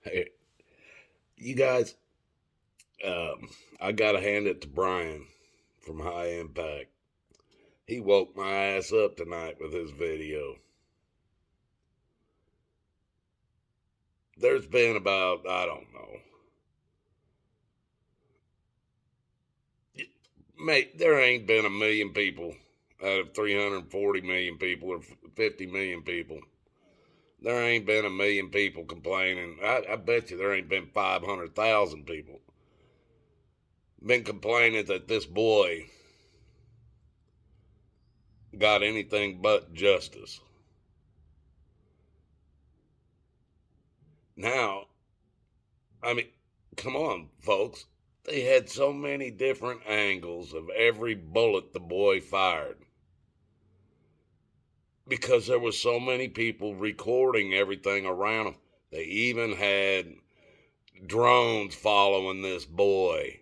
Hey, you guys, I got to hand it to Brian from High Impact. He woke my ass up tonight with his video. There's been about, I don't know, mate, there ain't been a million people out of 340 million people or 50 million people. There ain't been a million people complaining. I bet you there ain't been 500,000 people been complaining that this boy got anything but justice. Now, I mean, come on, folks. They had so many different angles of every bullet the boy fired because there was so many people recording everything around him. They even had drones following this boy.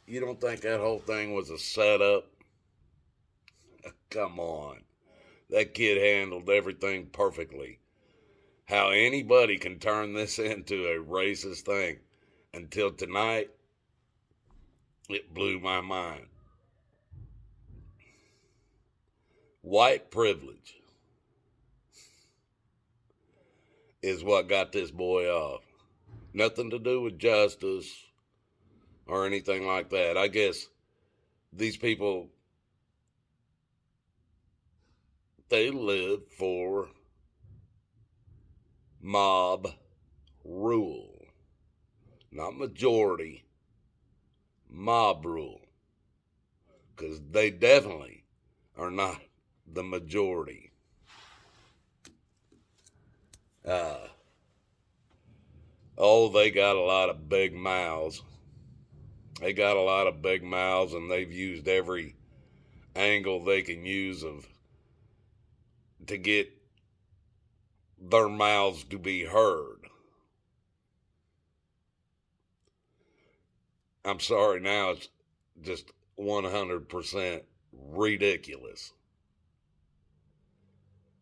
You don't think that whole thing was a setup? Come on. That kid handled everything perfectly. How anybody can turn this into a racist thing until tonight, it blew my mind. White privilege is what got this boy off. Nothing to do with justice or anything like that. I guess these people, they live for mob rule, not majority, mob rule. Because they definitely are not the majority. Uh, they got a lot of big mouths. They got a lot of big mouths, and they've used every angle they can use of to get their mouths to be heard. I'm sorry, now it's just 100% ridiculous.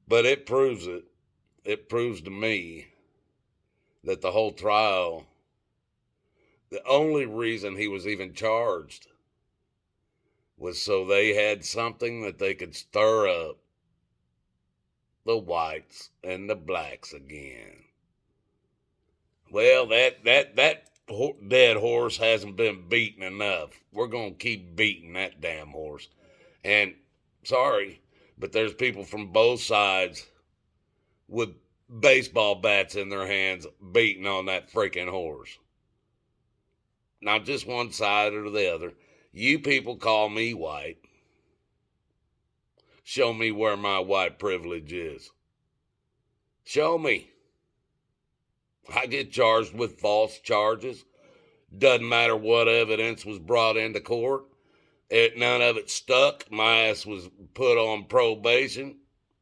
But it proves it. It proves to me that the whole trial, the only reason he was even charged was so they had something that they could stir up the whites and the blacks again. Well, that dead horse hasn't been beaten enough. We're going to keep beating that damn horse. And sorry, but there's people from both sides with baseball bats in their hands beating on that freaking horse. Not just one side or the other. You people call me white. Show me where my white privilege is. Show me. I get charged with false charges. Doesn't matter what evidence was brought into court. None of it stuck. My ass was put on probation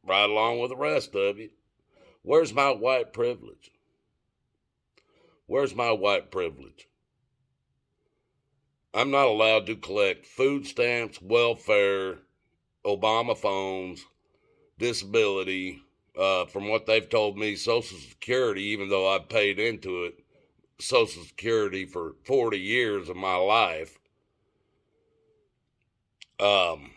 right along with the rest of you. Where's my white privilege? Where's my white privilege? I'm not allowed to collect food stamps, welfare, Obama phones, disability, from what they've told me, Social Security, even though I've paid into it, Social Security for 40 years of my life. Um,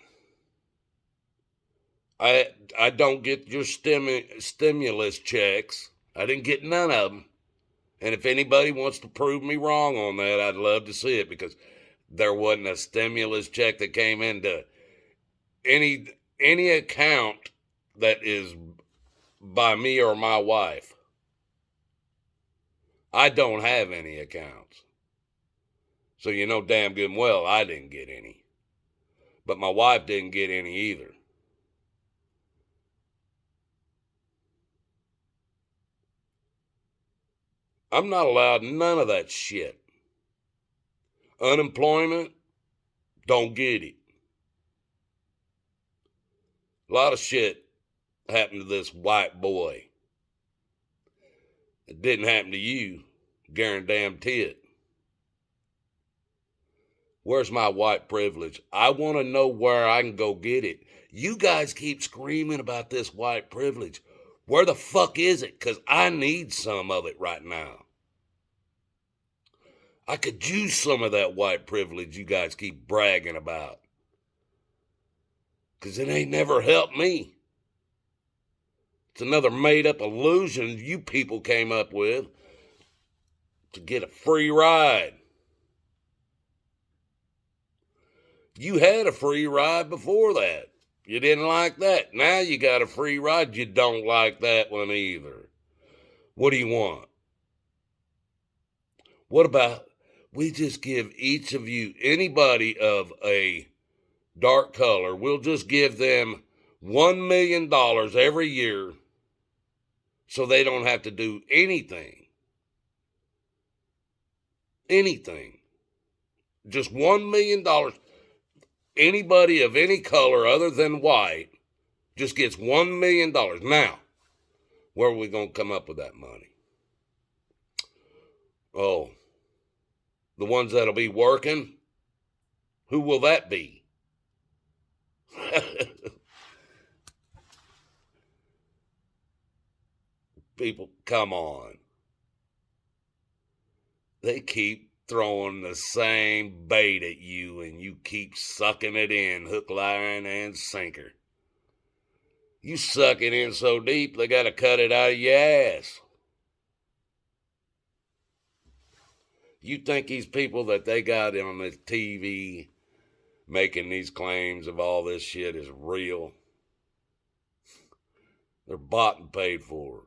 I don't get your stimulus checks. I didn't get none of them. And if anybody wants to prove me wrong on that, I'd love to see it, because there wasn't a stimulus check that came into any account that is by me or my wife. I don't have any accounts. So you know damn good and well I didn't get any. But my wife didn't get any either. I'm not allowed none of that shit. Unemployment, don't get it. A lot of shit happened to this white boy. It didn't happen to you, guarantee it. Where's my white privilege? I want to know where I can go get it. You guys keep screaming about this white privilege. Where the fuck is it? Because I need some of it right now. I could use some of that white privilege you guys keep bragging about. Because it ain't never helped me. It's another made-up illusion you people came up with to get a free ride. You had a free ride before that. You didn't like that. Now you got a free ride. You don't like that one either. What do you want? What about we just give each of you, anybody of a dark color, we'll just give them $1 million every year so they don't have to do anything. Anything. Just $1 million. Anybody of any color other than white just gets $1 million. Now, where are we going to come up with that money? Oh, the ones that'll be working? Who will that be? People, come on. They keep throwing the same bait at you and you keep sucking it in, hook, line, and sinker. You suck it in so deep, they got to cut it out of your ass. You think these people that they got on this TV making these claims of all this shit is real? They're bought and paid for.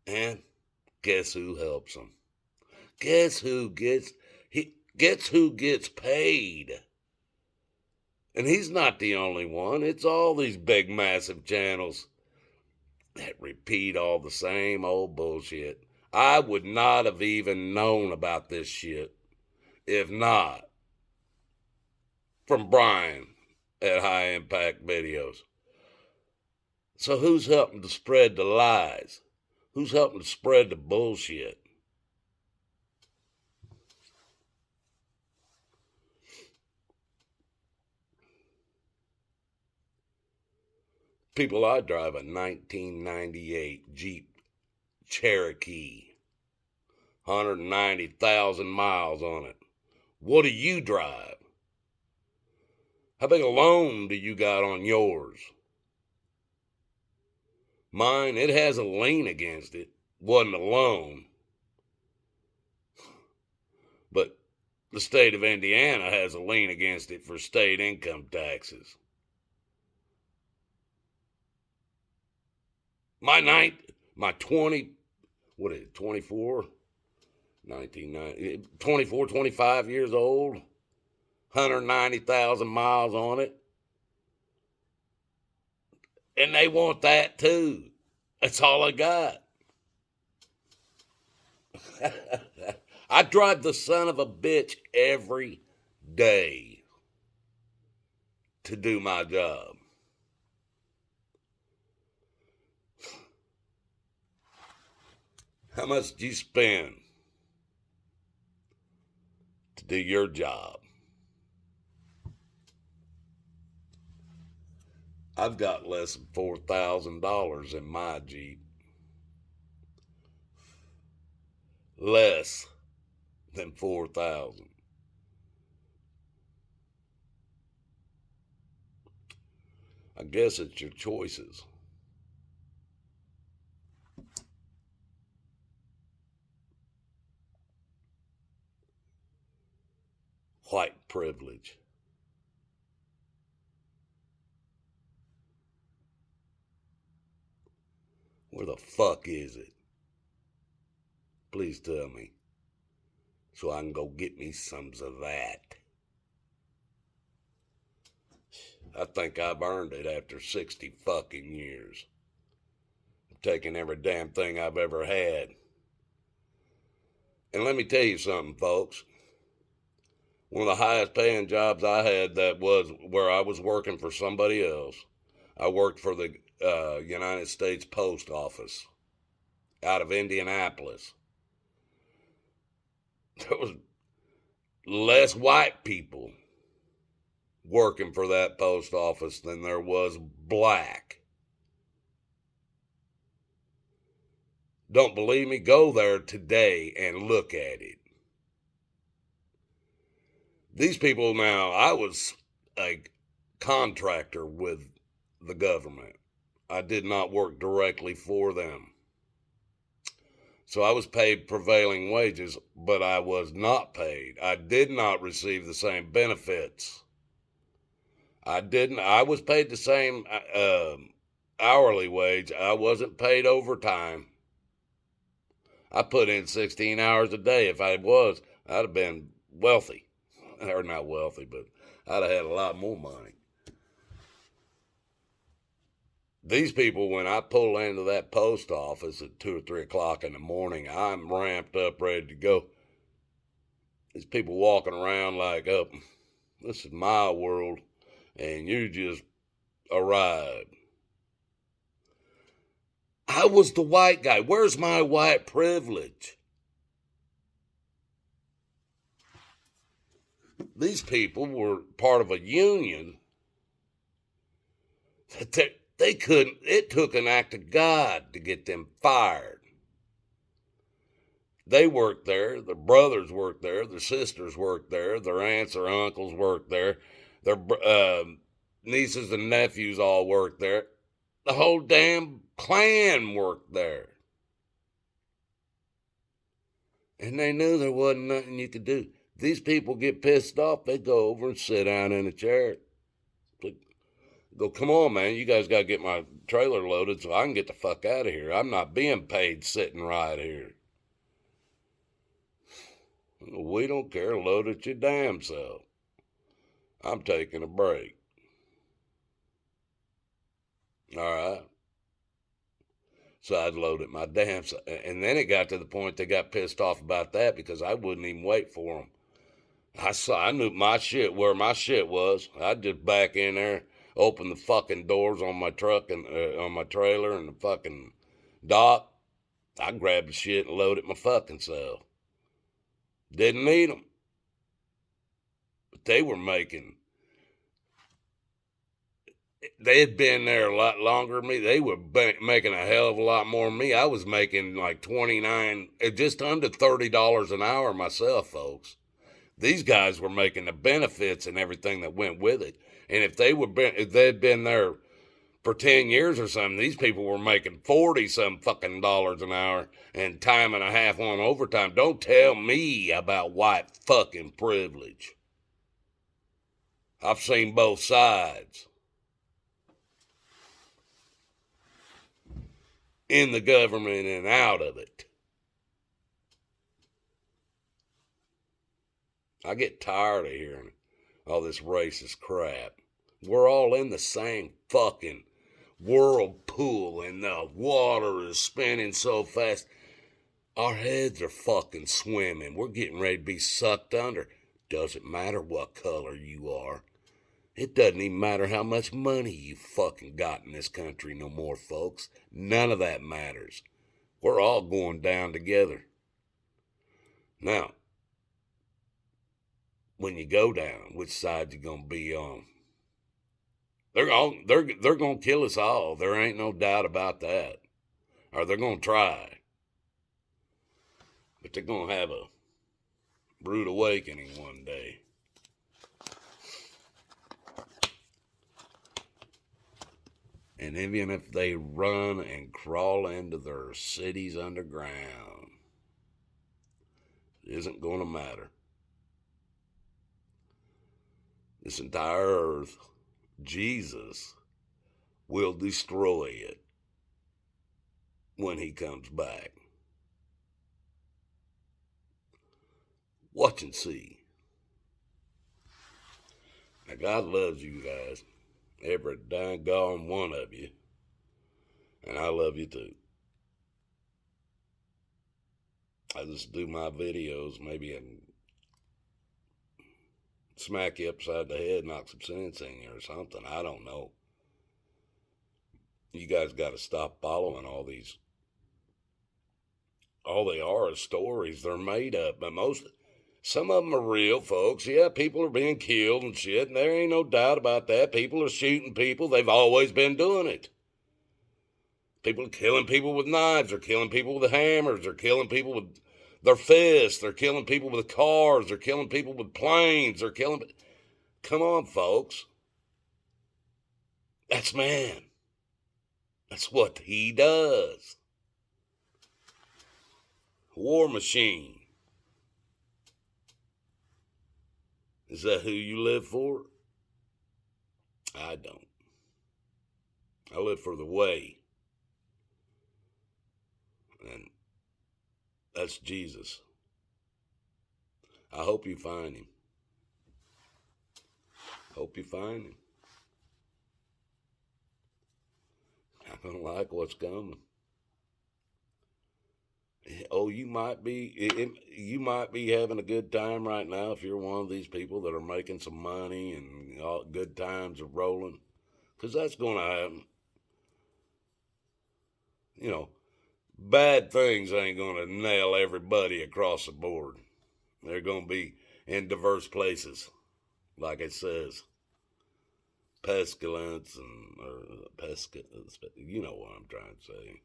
And guess who helps them? Guess who gets paid? And he's not the only one. It's all these big, massive channels that repeat all the same old bullshit. I would not have even known about this shit if not from Brian at High Impact Videos. So who's helping to spread the lies? Who's helping to spread the bullshit? People, I drive a 1998 Jeep Cherokee, 190,000 miles on it. What do you drive? How big a loan do you got on yours? Mine, it has a lien against it. Wasn't a loan. But the state of Indiana has a lien against it for state income taxes. My 24? 24, 25 years old, 190,000 miles on it. And they want that too. That's all I got. I drive the son of a bitch every day to do my job. How much do you spend to do your job? I've got less than $4,000 in my Jeep. Less than 4,000. I guess it's your choices. White privilege. Where the fuck is it? Please tell me, so I can go get me some of that. I think I've earned it after 60 fucking years. I've taken every damn thing I've ever had. And let me tell you something, folks. One of the highest paying jobs I had, that was where I was working for somebody else. I worked for the United States Post Office out of Indianapolis. There was less white people working for that post office than there was black. Don't believe me? Go there today and look at it. These people now, I was a contractor with the government. I did not work directly for them. So I was paid prevailing wages, but I was not paid. I did not receive the same benefits. I was paid the same hourly wage. I wasn't paid overtime. I put in 16 hours a day. If I was, I'd have been wealthy. Or not wealthy, but I'd have had a lot more money. These people, when I pull into that post office at 2 or 3 o'clock in the morning, I'm ramped up, ready to go. These people walking around like, oh, this is my world, and you just arrived. I was the white guy. Where's my white privilege? These people were part of a union that they couldn't, it took an act of God to get them fired. They worked there, their brothers worked there, their sisters worked there, their aunts or uncles worked there, their nieces and nephews all worked there. The whole damn clan worked there. And they knew there wasn't nothing you could do. These people get pissed off, they go over and sit down in a chair. Go, come on, man, you guys got to get my trailer loaded so I can get the fuck out of here. I'm not being paid sitting right here. We don't care, load it your damn self. I'm taking a break. All right. So I'd load it my damn self. And then it got to the point they got pissed off about that because I wouldn't even wait for them. I knew my shit, where my shit was. I'd just back in there, open the fucking doors on my truck and on my trailer and the fucking dock. I grabbed the shit and loaded my fucking self. Didn't need them. But they were making, they had been there a lot longer than me. They were making a hell of a lot more than me. I was making like just under $30 an hour myself, folks. These guys were making the benefits and everything that went with it. And if they'd been there for 10 years or something, these people were making 40 some fucking dollars an hour and time and a half on overtime. Don't tell me about white fucking privilege. I've seen both sides. In the government and out of it. I get tired of hearing all this racist crap. We're all in the same fucking whirlpool and the water is spinning so fast. Our heads are fucking swimming. We're getting ready to be sucked under. Doesn't matter what color you are. It doesn't even matter how much money you fucking got in this country no more, folks. None of that matters. We're all going down together. Now, when you go down, which side you gonna be on? They're gonna kill us all. There ain't no doubt about that. Or they're gonna try. But they're gonna have a rude awakening one day. And even if they run and crawl into their cities underground, it isn't gonna matter. This entire earth, Jesus will destroy it when he comes back. Watch and see. Now, God loves you guys, every doggone one of you, and I love you too. I just do my videos maybe and smack you upside the head, knock some sense in you or something. I don't know. You guys got to stop following all these. All they are is stories. They're made up. But Some of them are real, folks. Yeah, people are being killed and shit, and there ain't no doubt about that. People are shooting people. They've always been doing it. People are killing people with knives. They're killing people with hammers. They're killing people with their fists. They're killing people with cars. They're killing people with planes. They're killing. Come on, folks. That's man. That's what he does. War machine. Is that who you live for? I don't. I live for the way. And that's Jesus. I hope you find him. Hope you find him. I don't like what's coming. Oh, you might be having a good time right now if you're one of these people that are making some money and all good times are rolling, because that's going to happen. You know, bad things ain't going to nail everybody across the board. They're going to be in diverse places, like it says. Pestilence you know what I'm trying to say.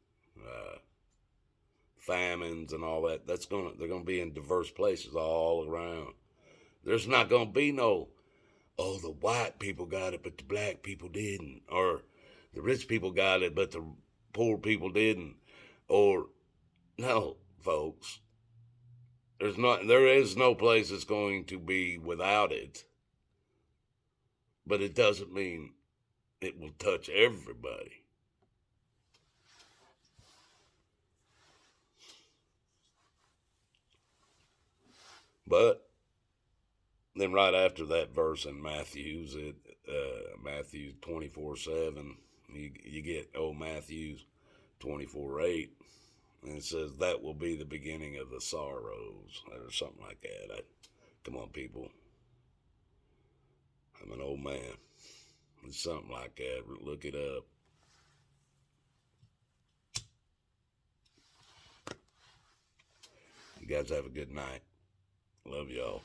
Famines and all that. They're gonna be in diverse places all around. There's not gonna be no, oh, the white people got it but the black people didn't, or the rich people got it but the poor people didn't, or no, folks. There is no place that's going to be without it, but it doesn't mean it will touch everybody. But then right after that verse in Matthew's, Matthew 24:7, you get Matthew's 24:8, and it says that will be the beginning of the sorrows, or something like that. Come on, people. I'm an old man. It's something like that. Look it up. You guys have a good night. Love y'all.